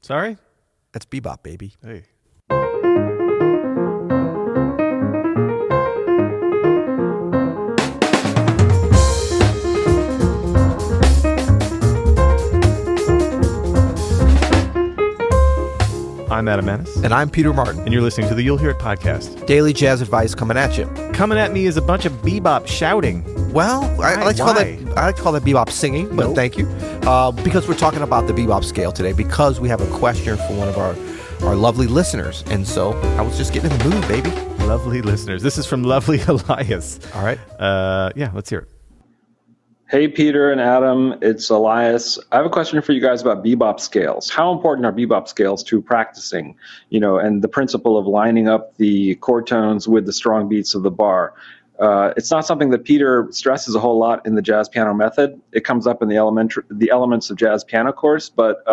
Sorry? That's bebop, baby. Hey. I'm Adam Maness. And I'm Peter Martin. And you're listening to the You'll Hear It podcast. Daily jazz advice coming at you. Coming at me is a bunch of bebop shouting. Well, I like to call that bebop singing, but thank you. Because we're talking about the bebop scale today, because we have a question for one of our lovely listeners. And so I was just getting in the mood, baby. Lovely listeners. This is from lovely Elias. All right. Yeah, let's hear it. Hey, Peter and Adam, it's Elias. I have a question for you guys about bebop scales. How important are bebop scales to practicing, and the principle of lining up the chord tones with the strong beats of the bar? It's not something that Peter stresses a whole lot in the jazz piano method. It comes up in the elements of jazz piano course, but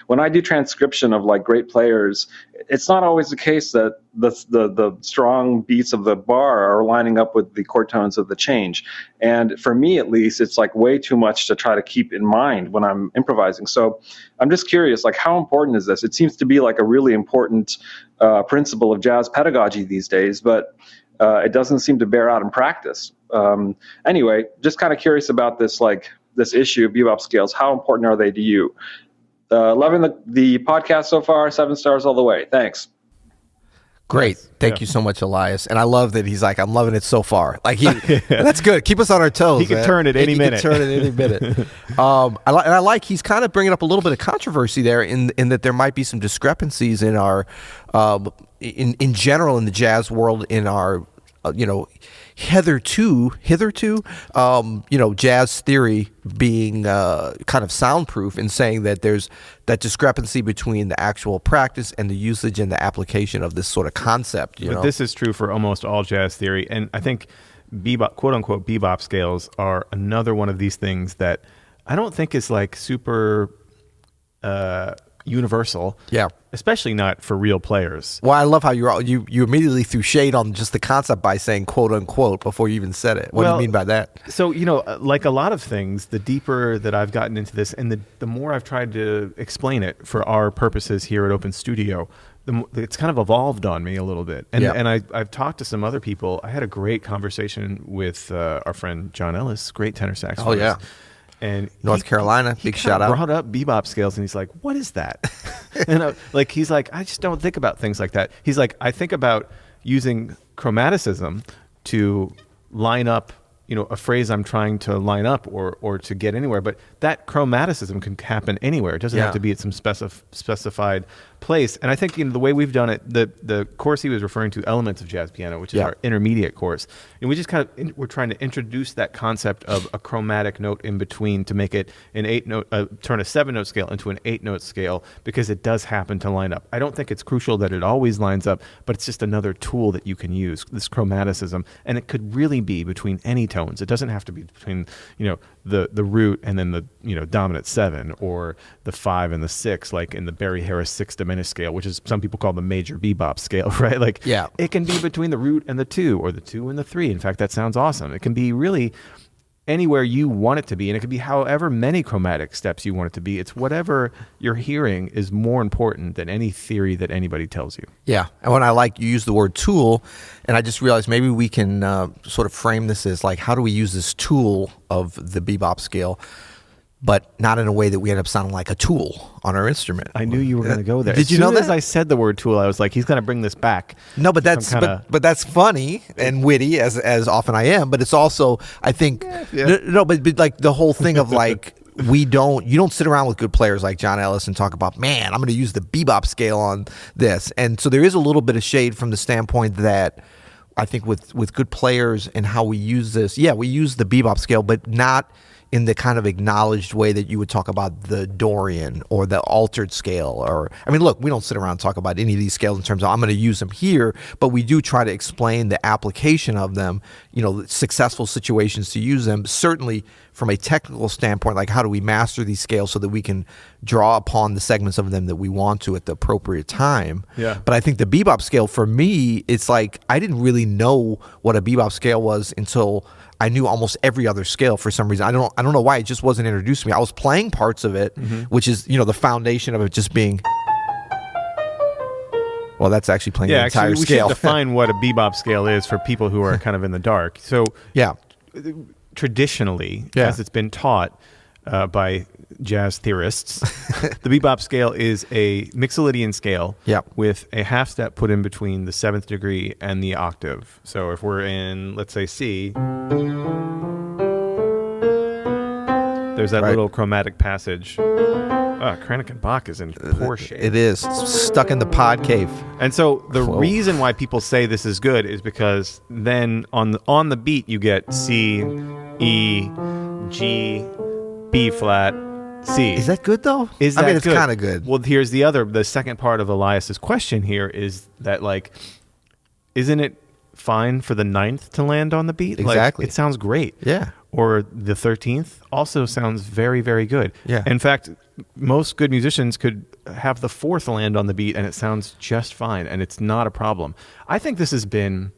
when I do transcription of like great players, it's not always the case that the strong beats of the bar are lining up with the chord tones of the change. And for me, at least, it's like way too much to try to keep in mind when I'm improvising. So I'm just curious, like, how important is this? It seems to be like a really important principle of jazz pedagogy these days, but it doesn't seem to bear out in practice. Anyway, just kind of curious about this issue of bebop scales. How important are they to you? Loving the podcast so far. 7 stars all the way. Thanks. Great. Thank you so much, Elias. And I love that he's like, I'm loving it so far. Like, that's good. Keep us on our toes. He can turn at any minute. I like he's kind of bringing up a little bit of controversy there in that there might be some discrepancies in our, in general in the jazz world, in our, hitherto, jazz theory being kind of soundproof in saying that there's that discrepancy between the actual practice and the usage and the application of this sort of concept. But this is true for almost all jazz theory. And I think bebop, quote unquote, bebop scales are another one of these things that I don't think is like super universal. Yeah. Especially not for real players. Well, I love how you immediately threw shade on just the concept by saying quote unquote before you even said it. What do you mean by that? So, like a lot of things, the deeper that I've gotten into this and the more I've tried to explain it for our purposes here at Open Studio, it's kind of evolved on me a little bit. And I've talked to some other people. I had a great conversation with our friend John Ellis, great tenor saxophonist. Oh, yeah. And North Carolina, big shout out. Brought up bebop scales, and he's like, "What is that?" And he's like, "I just don't think about things like that." He's like, "I think about using chromaticism to line up, a phrase I'm trying to line up or to get anywhere. But that chromaticism can happen anywhere. It doesn't have to be at some specified place." And I think the way we've done it, the course he was referring to, Elements of Jazz Piano, which is our intermediate course, and we just we're trying to introduce that concept of a chromatic note in between to make it an 8-note, turn a 7-note scale into an 8-note scale, because it does happen to line up. I don't think it's crucial that it always lines up, but it's just another tool that you can use, this chromaticism, and it could really be between any tones. It doesn't have to be between the root and then the dominant 7 or the 5 and the 6, like in the Barry Harris 6 diminished scale, which is some people call the major bebop scale, right? It can be between the root and the 2 or the 2 and the 3. In fact, that sounds awesome. It can be really anywhere you want it to be, and it can be however many chromatic steps you want it to be. It's whatever you're hearing is more important than any theory that anybody tells you. Yeah, and when you use the word tool, and I just realized maybe we can sort of frame this as like, how do we use this tool of the bebop scale, but not in a way that we end up sounding like a tool on our instrument. I knew you were going to go there. Did you know that? As I said the word tool, I was like, he's going to bring this back. No, but that's funny and witty, as often I am. But it's also, I think, but like the whole thing of like, you don't sit around with good players like John Ellis and talk about, man, I'm going to use the bebop scale on this. And so there is a little bit of shade from the standpoint that I think with good players and how we use this, we use the bebop scale, but not in the kind of acknowledged way that you would talk about the Dorian or the altered scale. Look, we don't sit around and talk about any of these scales in terms of I'm going to use them here, but we do try to explain the application of them, successful situations to use them, certainly from a technical standpoint, like how do we master these scales so that we can draw upon the segments of them that we want to at the appropriate time. Yeah. But I think the bebop scale, for me, it's like I didn't really know what a bebop scale was until I knew almost every other scale for some reason. I don't know why. It just wasn't introduced to me. I was playing parts of it, which is, the foundation of it just being. Well, that's actually playing the entire actually, we scale. should define what a bebop scale is for people who are kind of in the dark. So, traditionally, as it's been taught by jazz theorists, the bebop scale is a Mixolydian scale with a half step put in between the 7th degree and the octave. So if we're in, let's say, C, there's that little chromatic passage. Chromatic and Bach is in poor shape. It is. It's stuck in the pod cave. And so the reason why people say this is good is because then on the beat you get C, E, G, B flat, C. Is that good though? It's kind of good. Well, here's the second part of Elias's question here is that, like, isn't it fine for the 9th to land on the beat? Exactly. Like, it sounds great. Yeah. Or the 13th also sounds very, very good. Yeah. In fact, most good musicians could have the 4th land on the beat and it sounds just fine, and it's not a problem. I think this has been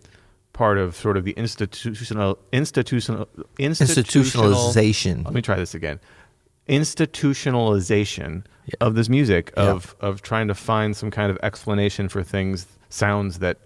part of sort of the institutionalization. Let me try this again. Institutionalization of this music, of trying to find some kind of explanation for sounds that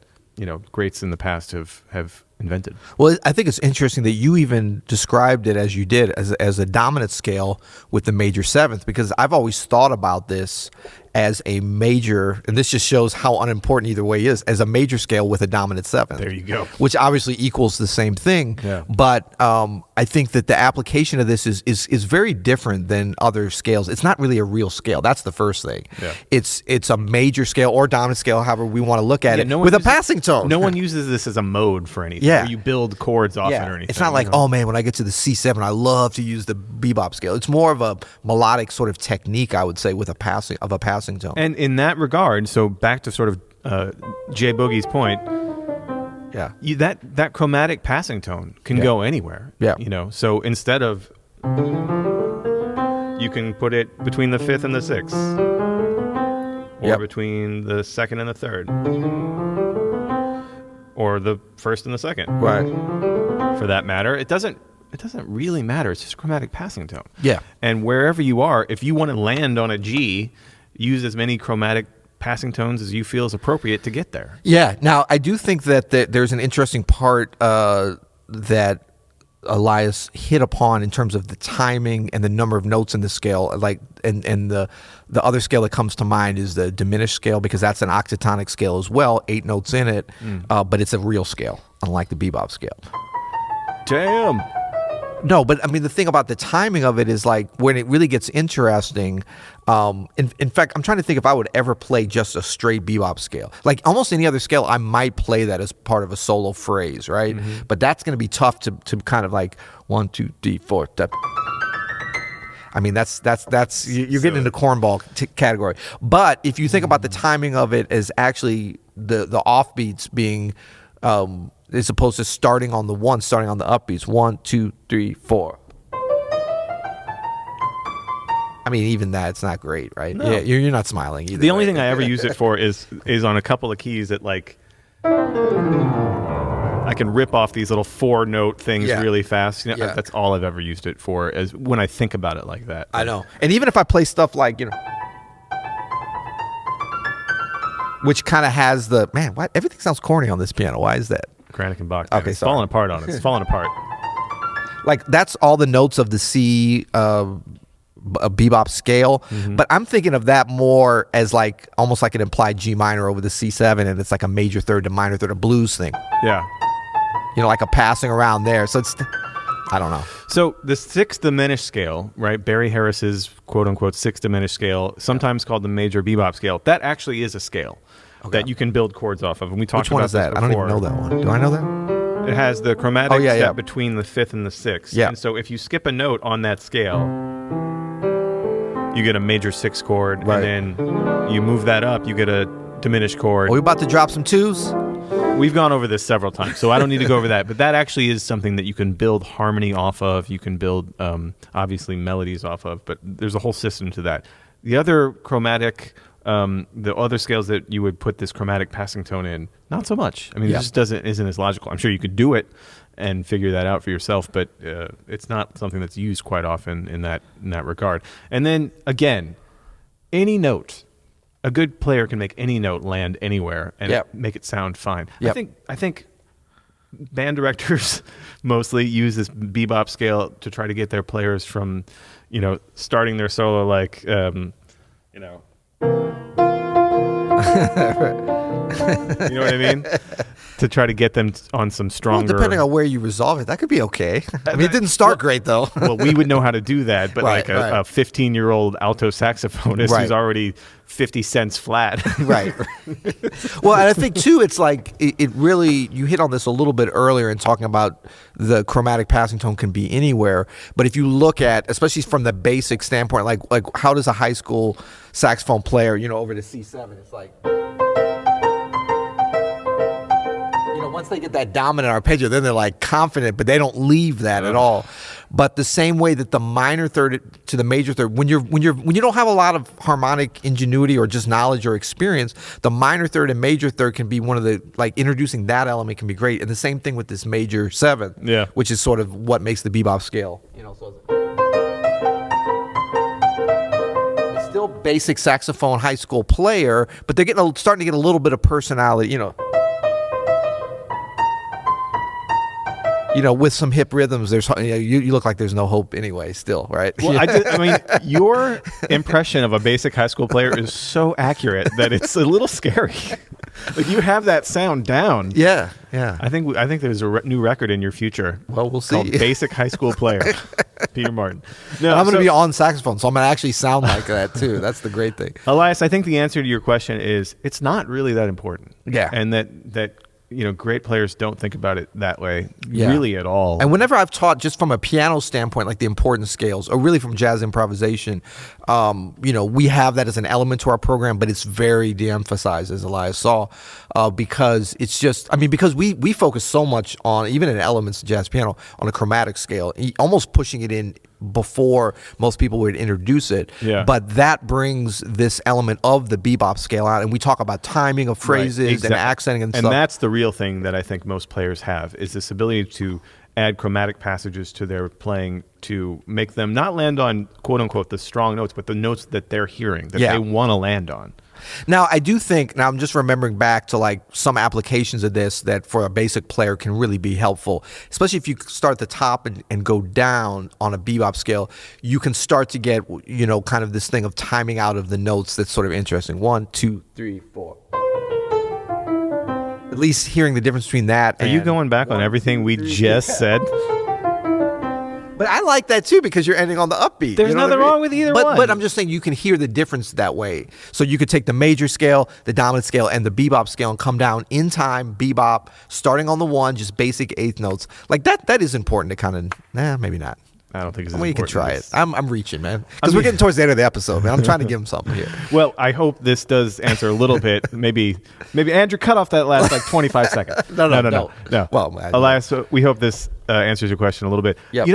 greats in the past have invented. Well, I think it's interesting that you even described it as you did, as a dominant scale with the major 7th, because I've always thought about this as a major, and this just shows how unimportant either way is, as a major scale with a dominant 7th. There you go. Which obviously equals the same thing. Yeah. But I think that the application of this is very different than other scales. It's not really a real scale. That's the first thing. Yeah. It's a major scale or dominant scale, however we want to look at it, with a passing tone. No one uses this as a mode for anything. Yeah. Where you build chords off it or anything. It's not like, oh man, when I get to the C7, I love to use the bebop scale. It's more of a melodic sort of technique, I would say, with a passing tone. And in that regard, so back to sort of Jay Boogie's point, that chromatic passing tone can go anywhere. Yeah. So instead of, you can put it between the 5th and the 6th, or between the 2nd and the 3rd, or the 1st and the 2nd. Right. For that matter, it doesn't really matter. It's just a chromatic passing tone. Yeah. And wherever you are, if you want to land on a G, use as many chromatic passing tones as you feel is appropriate to get there. Yeah. Now, I do think that there's an interesting part that Elias hit upon in terms of the timing and the number of notes in the scale. Like, and the other scale that comes to mind is the diminished scale, because that's an octatonic scale as well, 8 notes in it, but it's a real scale, unlike the bebop scale. Damn. No, but I mean, the thing about the timing of it is, like, when it really gets interesting. In fact, I'm trying to think if I would ever play just a straight bebop scale. Like almost any other scale, I might play that as part of a solo phrase, right? Mm-hmm. But that's going to be tough to kind of like 1, 2, 3, 4. I mean, that's you're getting into cornball category. But if you think about the timing of it as actually the offbeats being. As opposed to starting on the upbeats. 1, 2, 3, 4. I mean, even that, it's not great, right? No. Yeah, you're not smiling either. The only thing I ever use it for is on a couple of keys that, like, I can rip off these little 4-note things really fast. That's all I've ever used it for, as when I think about it like that. I know. And even if I play stuff like, which kind of has the, man, why everything sounds corny on this piano. Why is that? Chromatic and Bach. Okay, it's falling apart on it. It's falling apart. Like, that's all the notes of the C bebop scale, but I'm thinking of that more as like almost like an implied G minor over the C7, and it's like a major third to minor third, a blues thing. Yeah. Like a passing around there. So it's, I don't know. So the 6th diminished scale, right? Barry Harris's quote unquote 6th diminished scale, sometimes called the major bebop scale. That actually is a scale. Okay. That you can build chords off of. And we talked about this before. Which one is that? I don't even know that one. Do I know that? It has the chromatic step between the 5th and the 6th. Yeah. And so if you skip a note on that scale, you get a major 6 chord. Right. And then you move that up, you get a diminished chord. Are we about to drop some 2s? We've gone over this several times, so I don't need to go over that. But that actually is something that you can build harmony off of. You can build, obviously, melodies off of. But there's a whole system to that. The other chromatic The other scales that you would put this chromatic passing tone in, not so much. I mean, Yeah. it just isn't as logical. I'm sure you could do it and figure that out for yourself, but it's not something that's used quite often in that regard. And then again, any note, a good player can make any note land anywhere and make it sound fine. Yep. I think band directors mostly use this bebop scale to try to get their players from, starting their solo like, you know what I mean? To try to get them on some stronger. Well, depending on where you resolve it, that could be okay. I mean, it didn't start great though. Well, we would know how to do that, but Right, a 15-year-old alto saxophonist who's already 50 cents flat. Right. Well, and I think too, it's like it really, you hit on this a little bit earlier in talking about the chromatic passing tone can be anywhere. But if you look at, especially from the basic standpoint, like how does a high school saxophone player, over to C7, it's like, once they get that dominant arpeggio, then they're like confident, but they don't leave that at all. But the same way that the minor third to the major third, when you don't have a lot of harmonic ingenuity or just knowledge or experience, the minor third and major third can be one of the, like, introducing that element can be great. And the same thing with this major seventh, which is sort of what makes the bebop scale. So it's still basic saxophone high school player, but they're starting to get a little bit of personality, with some hip rhythms. There's you look like there's no hope anyway. Still, right? Well, I mean, your impression of a basic high school player is so accurate that it's a little scary. Like, you have that sound down. Yeah. I think there's a new record in your future. Well, we'll see. Called Basic High School Player, Peter Martin. No, I'm going to be on saxophone, so I'm going to actually sound like that too. That's the great thing. Elias, I think the answer to your question is it's not really that important. Yeah, and that. Great players don't think about it that way really at all. And whenever I've taught just from a piano standpoint, like the importance scales, or really from jazz improvisation, we have that as an element to our program, but it's very de-emphasized, as Elias saw, because it's just, because we focus so much on, even in elements of jazz piano, on a chromatic scale, almost pushing it in before most people would introduce it. Yeah. But that brings this element of the bebop scale out, and we talk about timing of phrases and accenting and stuff. And that's the real thing that I think most players have, is this ability to add chromatic passages to their playing to make them not land on, quote unquote, the strong notes, but the notes that they're hearing, that they want to land on. Now, I do think, I'm just remembering back to like some applications of this that for a basic player can really be helpful, especially if you start at the top and go down on a bebop scale. You can start to get, kind of this thing of timing out of the notes that's sort of interesting. 1, 2, 3, 4. At least hearing the difference between that. Are you going back on everything we just said? But I like that too, because you're ending on the upbeat. There's nothing wrong with either one. But I'm just saying you can hear the difference that way. So you could take the major scale, the dominant scale, and the bebop scale and come down in time, bebop, starting on the 1, just basic eighth notes. Like that is important to kind of, maybe not. I don't think it's you can try it. I'm reaching, man. Because we're getting towards the end of the episode, man. I'm trying to give him something here. Well, I hope this does answer a little bit. Maybe Andrew, cut off that last 25 seconds. No. Well, Elias, we hope this answers your question a little bit. Yep.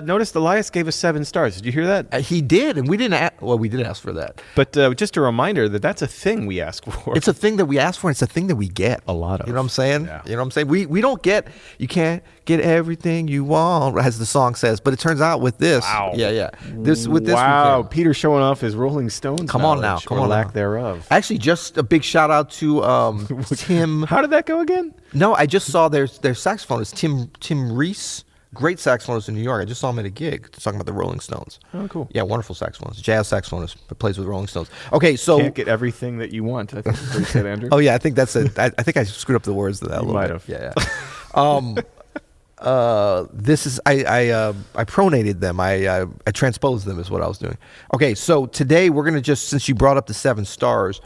Notice Elias gave us 7 stars. Did you hear that? He did, and we didn't. We did ask for that. But just a reminder that's a thing we ask for. It's a thing that we ask for, and it's a thing that we get. A lot of. You know what I'm saying? Yeah. You know what I'm saying? We don't get. You can't get everything you want, as the song says. But it turns out with this. Wow. Yeah. With this. Wow. Peter showing off his Rolling Stones. Come on now. Come on. Lack thereof. Actually, just a big shout out to Tim. How did that go again? No, I just saw their saxophonist Tim Reese. Great saxophonist in New York. I just saw him at a gig talking about the Rolling Stones. Oh, cool. Yeah, wonderful saxophonist. Jazz saxophonist, but plays with Rolling Stones. Okay, so... Can't get everything that you want, I think is what you said, Andrew. Oh, yeah, I think that's it. I think I screwed up the words to that a little might bit. have. Yeah. This is... I pronated them. I transposed them is what I was doing. Okay, so today we're going to just... Since you brought up the 7 stars,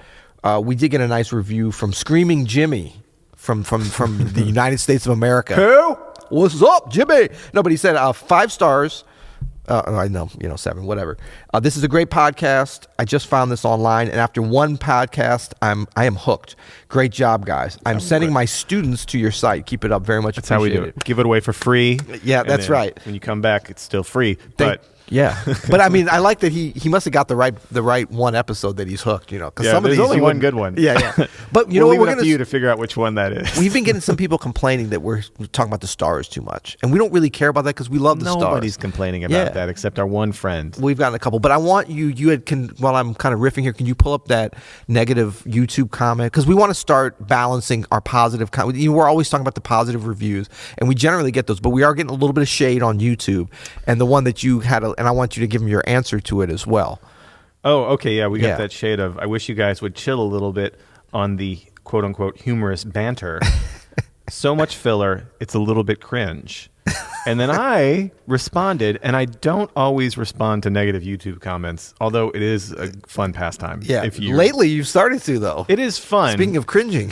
we did get a nice review from Screaming Jimmy from the United States of America. Who? What's up, Jimmy? No, but he said 5 stars. I know, 7, whatever. This is a great podcast. I just found this online, and after one podcast, I am hooked. Great job, guys. I'm sending my students to your site. Keep it up. Very much That's how we do it. Give it away for free. Yeah, that's right. When you come back, it's still free. But Yeah, but I mean, I like that he must have got the right one episode that he's hooked. Because Yeah, some of there's these only you one wouldn't- good one. Yeah. But you We'll know what? leave We're it up gonna to you to figure out which one that is. We've been getting some people complaining that we're talking about the stars too much, and we don't really care about that because we love the Nobody's stars. complaining about Yeah. that except our one friend. We've gotten a couple, but I want while I'm kind of riffing here, can you pull up that negative YouTube comment? Because we want to start balancing our positive we're always talking about the positive reviews, and we generally get those, but we are getting a little bit of shade on YouTube, and the one that you had, and I want you to give me your answer to it as well. Oh, okay, yeah, we got Yeah. that shade of, I wish you guys would chill a little bit on the quote-unquote humorous banter. So much filler, it's a little bit cringe. And then I responded, and I don't always respond to negative YouTube comments, although it is a fun pastime. Yeah, If you, lately you've started to, though. it is fun. Speaking of cringing.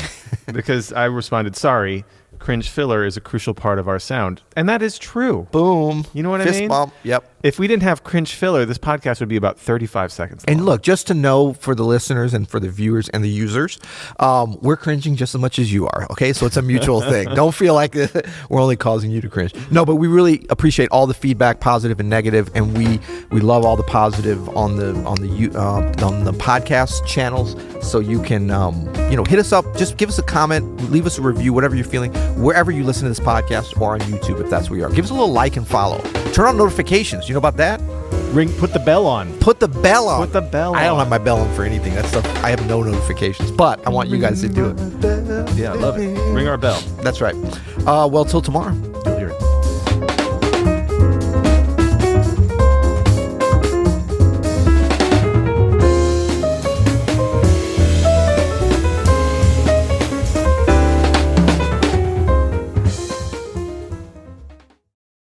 Because I responded, sorry, cringe filler is a crucial part of our sound. And that is true. Boom. You know what I Fist mean? bump. Yep. If we didn't have cringe filler, this podcast would be about 35 seconds long. And look, just to know for the listeners and for the viewers and the users, we're cringing just as much as you are. Okay, so it's a mutual thing. Don't feel like we're only causing you to cringe. No, but we really appreciate all the feedback, positive and negative, and we love all the positive on the podcast channels. So you can hit us up, just give us a comment, leave us a review, whatever you're feeling, wherever you listen to this podcast or on YouTube if that's where you are. Give us a little like and follow. Turn on notifications. You know about that? Put the bell on. Put the bell on. Put the bell I don't on. have my bell on for anything. That stuff, I have no notifications, but I want you guys to do it. Yeah, I love it. Ring our bell. That's right. Well, till tomorrow.